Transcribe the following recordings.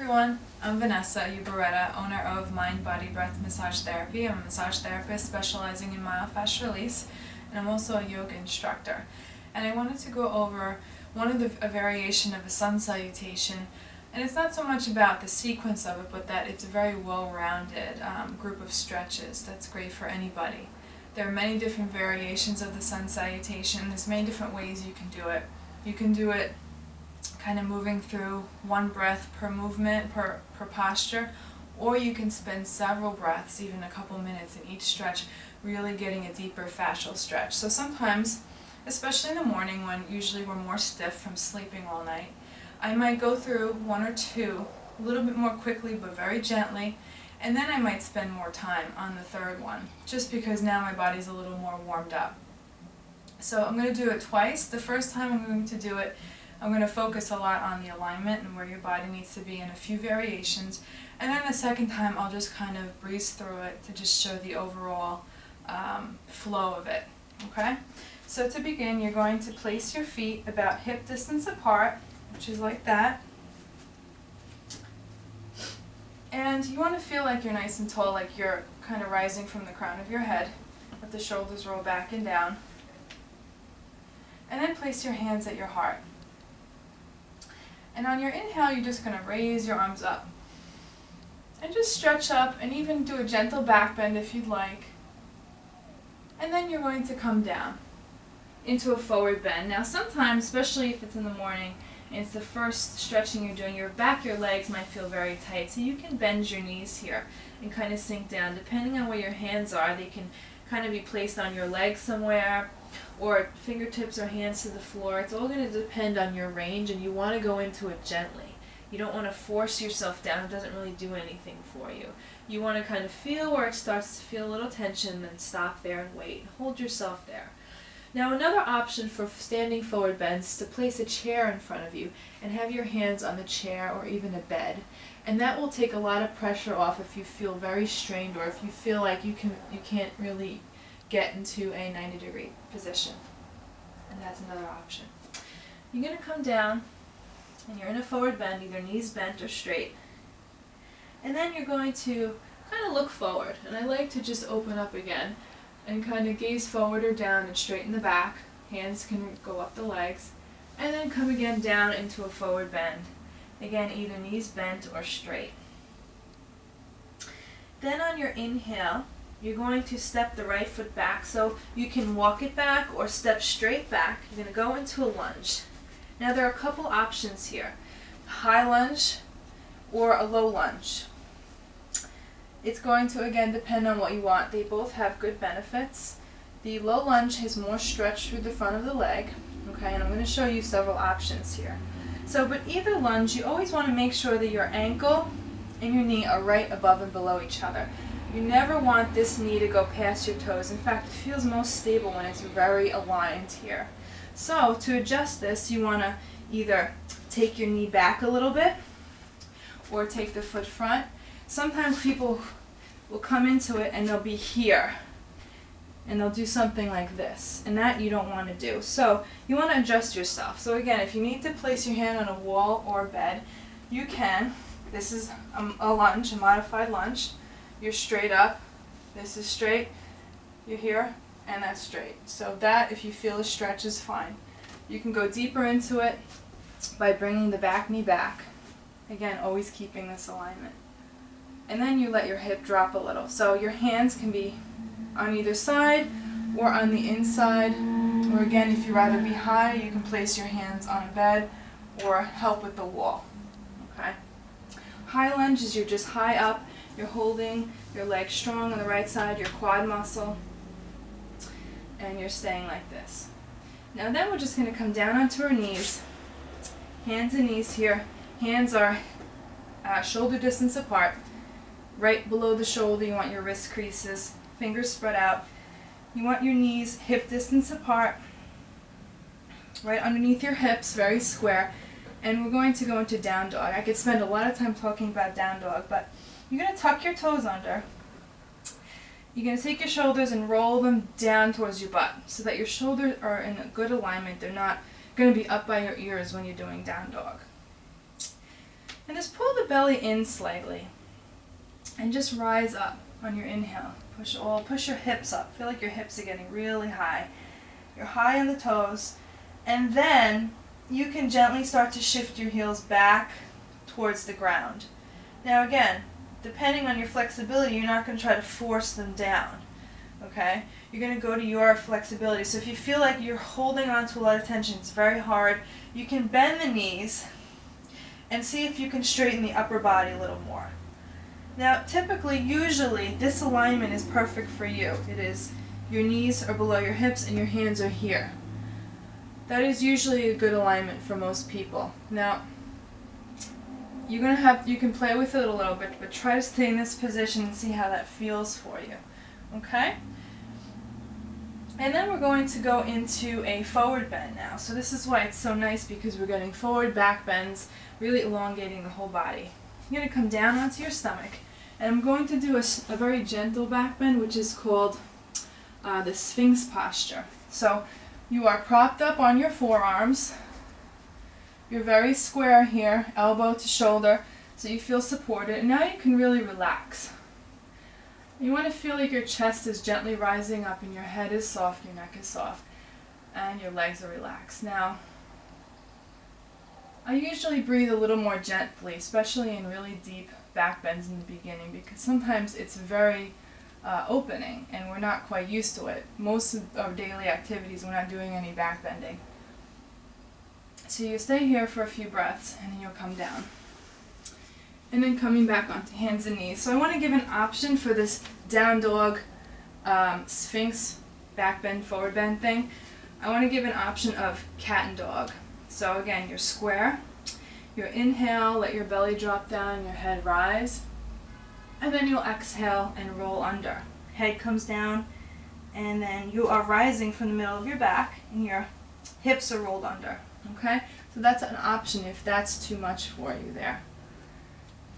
everyone, I'm Vanessa, Uybarreta, owner of Mind, Body, Breath Massage Therapy. I'm a massage therapist specializing in myofascial release, and I'm also a yoga instructor. And I wanted to go over a variation of a Sun Salutation, and it's not so much about the sequence of it, but that it's a very well-rounded group of stretches that's great for anybody. There are many different variations of the Sun Salutation. There's many different ways you can do it. You can do it kind of moving through one breath per movement, per posture, or you can spend several breaths, even a couple minutes in each stretch, really getting a deeper fascial stretch. So sometimes, especially in the morning when usually we're more stiff from sleeping all night, I might go through one or two a little bit more quickly but very gently, and then I might spend more time on the third one, just because now my body's a little more warmed up. So I'm going to do it twice. The first time I'm going to do it, I'm going to focus a lot on the alignment and where your body needs to be in a few variations. And then the second time I'll just kind of breeze through it to just show the overall flow of it. Okay? So to begin, you're going to place your feet about hip distance apart, which is like that. And you want to feel like you're nice and tall, like you're kind of rising from the crown of your head. Let the shoulders roll back and down. And then place your hands at your heart. And on your inhale, you're just going to raise your arms up. And just stretch up and even do a gentle back bend if you'd like. And then you're going to come down into a forward bend. Now sometimes, especially if it's in the morning, and it's the first stretching you're doing, your back, your legs might feel very tight. So you can bend your knees here and kind of sink down. Depending on where your hands are, they can kind of be placed on your legs somewhere, or fingertips or hands to the floor. It's all going to depend on your range, and you want to go into it gently. You don't want to force yourself down. It doesn't really do anything for you. You want to kind of feel where it starts to feel a little tension, then stop there and wait. Hold yourself there. Now another option for standing forward bends is to place a chair in front of you and have your hands on the chair or even a bed. And that will take a lot of pressure off if you feel very strained, or if you feel like you can't really get into a 90-degree position. And that's another option. You're going to come down and you're in a forward bend, either knees bent or straight. And then you're going to kind of look forward. And I like to just open up again and kind of gaze forward or down and straighten the back. Hands can go up the legs. And then come again down into a forward bend. Again, either knees bent or straight. Then on your inhale, you're going to step the right foot back, so you can walk it back or step straight back. You're going to go into a lunge. Now there are a couple options here. High lunge or a low lunge. It's going to again depend on what you want. They both have good benefits. The low lunge has more stretch through the front of the leg. Okay, and I'm going to show you several options here. So, but either lunge, you always want to make sure that your ankle and your knee are right above and below each other. You never want this knee to go past your toes. In fact, it feels most stable when it's very aligned here. So to adjust this, you want to either take your knee back a little bit or take the foot front. Sometimes people will come into it and they'll be here and they'll do something like this, and that you don't want to do. So you want to adjust yourself. So again, if you need to place your hand on a wall or a bed, you can. This is a lunge, a modified lunge. You're straight up, this is straight, you're here, and that's straight. So that, if you feel a stretch, is fine. You can go deeper into it by bringing the back knee back. Again, always keeping this alignment. And then you let your hip drop a little. So your hands can be on either side or on the inside. Or again, if you'd rather be high, you can place your hands on a bed or help with the wall. Okay? High lunge is you're just high up. You're holding your leg strong on the right side, your quad muscle, and you're staying like this. Now then we're just going to come down onto our knees, hands and knees here. Hands are shoulder distance apart. Right below the shoulder, you want your wrist creases, fingers spread out. You want your knees hip distance apart, right underneath your hips, very square. And we're going to go into down dog. I could spend a lot of time talking about down dog, but you're going to tuck your toes under. You're going to take your shoulders and roll them down towards your butt so that your shoulders are in a good alignment. They're not going to be up by your ears when you're doing down dog. And just pull the belly in slightly and just rise up on your inhale. Push your hips up. Feel like your hips are getting really high. You're high on the toes. And then you can gently start to shift your heels back towards the ground. Now again, depending on your flexibility, you're not going to try to force them down. Okay? You're going to go to your flexibility. So if you feel like you're holding on to a lot of tension, it's very hard, you can bend the knees and see if you can straighten the upper body a little more. Now, typically, usually, this alignment is perfect for you. It is your knees are below your hips and your hands are here. That is usually a good alignment for most people. Now, you can play with it a little bit, but try to stay in this position and see how that feels for you. Okay? And then we're going to go into a forward bend now. So this is why it's so nice, because we're getting forward back bends, really elongating the whole body. You're going to come down onto your stomach, and I'm going to do a very gentle back bend, which is called the Sphinx posture. So you are propped up on your forearms. You're very square here, elbow to shoulder, so you feel supported. And now you can really relax. You want to feel like your chest is gently rising up and your head is soft, your neck is soft, and your legs are relaxed. Now, I usually breathe a little more gently, especially in really deep back bends in the beginning, because sometimes it's very opening and we're not quite used to it. Most of our daily activities, we're not doing any back bending. So you stay here for a few breaths and then you'll come down. And then coming back onto hands and knees. So I want to give an option for this down dog Sphinx back bend, forward bend thing. I want to give an option of cat and dog. So again, you're square. You inhale, let your belly drop down, your head rise. And then you'll exhale and roll under. Head comes down, and then you are rising from the middle of your back, and your hips are rolled under. Okay? So that's an option if that's too much for you there.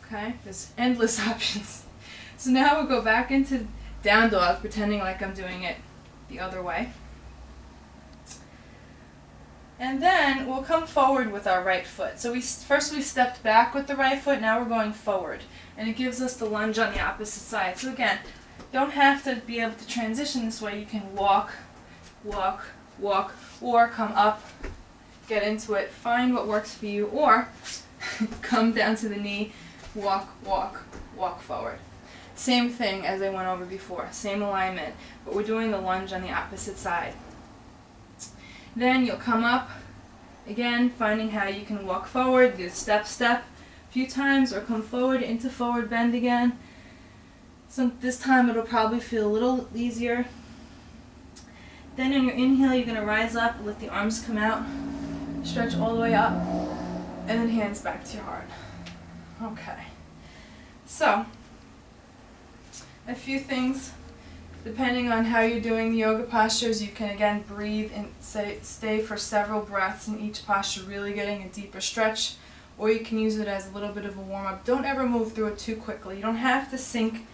Okay? There's endless options. So now we'll go back into down dog, pretending like I'm doing it the other way. And then we'll come forward with our right foot. So first we stepped back with the right foot, now we're going forward. And it gives us the lunge on the opposite side. So again, don't have to be able to transition this way. You can walk, walk, walk, or come up, get into it, find what works for you, or come down to the knee, walk, walk, walk forward. Same thing as I went over before, same alignment, but we're doing the lunge on the opposite side. Then you'll come up, again, finding how you can walk forward, do step, step a few times, or come forward into forward bend again. So this time it'll probably feel a little easier. Then in your inhale, you're going to rise up, let the arms come out, stretch all the way up, and then hands back to your heart. Okay. So, a few things. Depending on how you're doing the yoga postures, you can again breathe and stay for several breaths in each posture, really getting a deeper stretch, or you can use it as a little bit of a warm-up. Don't ever move through it too quickly. You don't have to sync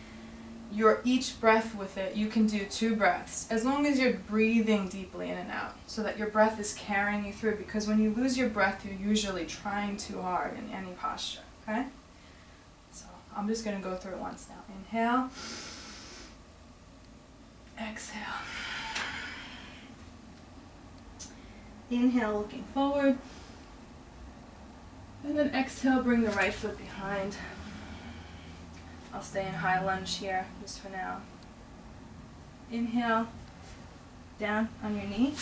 each breath with it. You can do 2 breaths, as long as you're breathing deeply in and out, so that your breath is carrying you through, because when you lose your breath, you're usually trying too hard in any posture, okay? So I'm just going to go through it once now. Inhale. Exhale. Inhale, looking forward. And then exhale, bring the right foot behind. I'll stay in high lunge here, just for now. Inhale, down on your knee.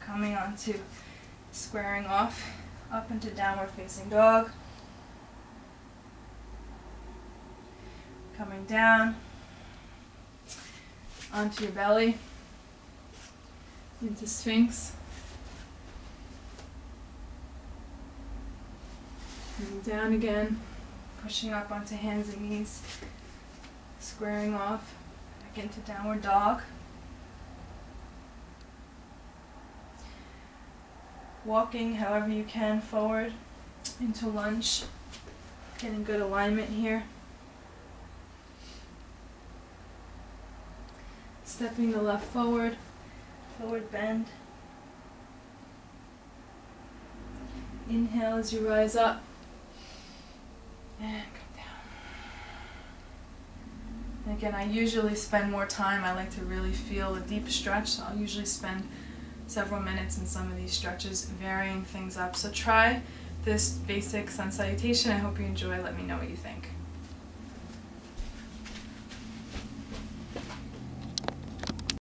Coming onto squaring off, up into downward facing dog. Coming down onto your belly, into Sphinx, and down again, pushing up onto hands and knees, squaring off, back into downward dog, walking however you can forward into lunge, getting good alignment here. Stepping the left forward, forward bend. Inhale as you rise up. And come down. And again, I usually spend more time. I like to really feel a deep stretch, so I'll usually spend several minutes in some of these stretches, varying things up. So try this basic sun salutation. I hope you enjoy. Let me know what you think.